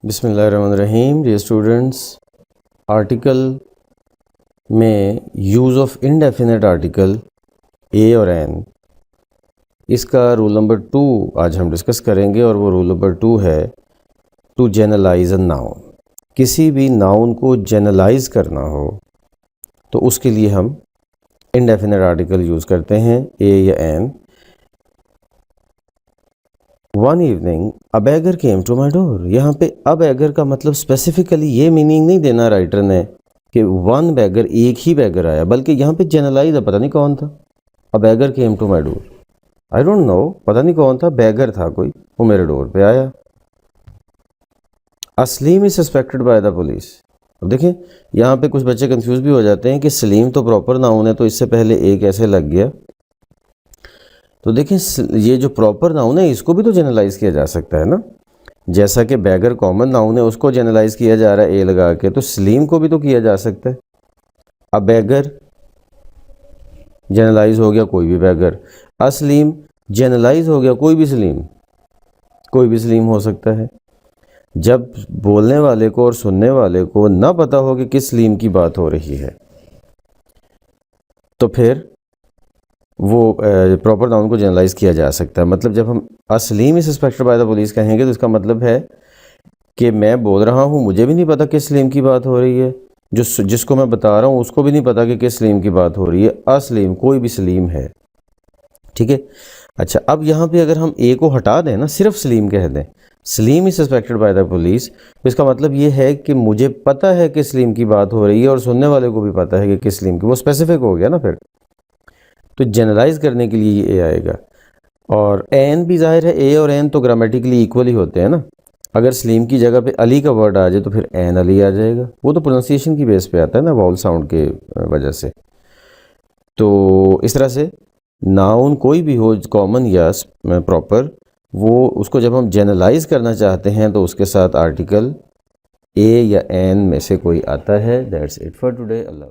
बिस्मिल्लाहिर्रहमानिर्रहीम। Dear students, article में use of indefinite article a और एन, इसका रूल नंबर 2 आज हम डिस्कस करेंगे और वो रूल नंबर 2 है टू जनरलाइज अ नाउन। किसी भी नाउन को जनरलाइज करना हो तो उसके लिए हम इनडेफिनेट आर्टिकल यूज़ करते हैं, ए या an. One evening a beggar came to my door. यहाँ पे अ बैगर का मतलब स्पेसिफिकली ये मीनिंग नहीं देना राइटर ने कि वन बैगर, एक ही बैगर आया, बल्कि यहाँ पे जनरलाइज है, पता नहीं कौन था। A beggar came to my door, I don't know, पता नहीं कौन था, बैगर था कोई, वो मेरे डोर पे आया। Uh Salim is suspected by the police. अब देखें, यहाँ पे कुछ बच्चे कंफ्यूज भी हो जाते हैं कि सलीम तो प्रॉपर नाउन है, तो इससे पहले ए कैसे लग गया। तो देखें, ये जो प्रॉपर नाउन है इसको भी तो जनरलाइज किया जा सकता है ना। जैसा कि बैगर कॉमन नाउन है, उसको जनरलाइज किया जा रहा है ए लगा के, तो सलीम को भी तो किया जा सकता है। अब बैगर जनरलाइज हो गया कोई भी बैगर, असलीम जनरलाइज हो गया कोई भी सलीम, कोई भी सलीम हो सकता है। जब बोलने वाले को और सुनने वाले को ना पता हो कि किस सलीम की बात हो रही है, तो फिर वो प्रॉपर नाउन को जनरलाइज किया जा सकता है। मतलब जब हम असलीम is suspected by the police कहेंगे तो इसका मतलब है कि मैं बोल रहा हूँ, मुझे भी नहीं पता किस सलीम की बात हो रही है, जिसको मैं बता रहा हूँ उसको भी नहीं पता कि किस सलीम की बात हो रही है। असलीम कोई भी सलीम है, ठीक है। अच्छा, अब यहाँ पे अगर हम ए को हटा दें ना, सिर्फ सलीम कह दें, Salim is suspected by the police, तो इसका मतलब ये है कि मुझे पता है किस सलीम की बात हो रही है और सुनने वाले को भी पता है कि किस सलीम की, वो स्पेसिफिक हो गया ना फिर। तो जनरलाइज करने के लिए ये ए आएगा। और एन भी जाहिर है, ए और एन तो ग्रामेटिकली इक्वल ही होते हैं ना। अगर सलीम की जगह पे अली का वर्ड आ जाए तो फिर एन अली आ जाएगा, वो तो प्रोनाउंसिएशन की बेस पे आता है ना, वाउल साउंड के वजह से। तो इस तरह से नाउन कोई भी हो, कॉमन या प्रॉपर, वो उसको जब हम जनरलाइज करना चाहते हैं तो उसके साथ आर्टिकल ए या एन में से कोई आता है। That's it for today. Allah.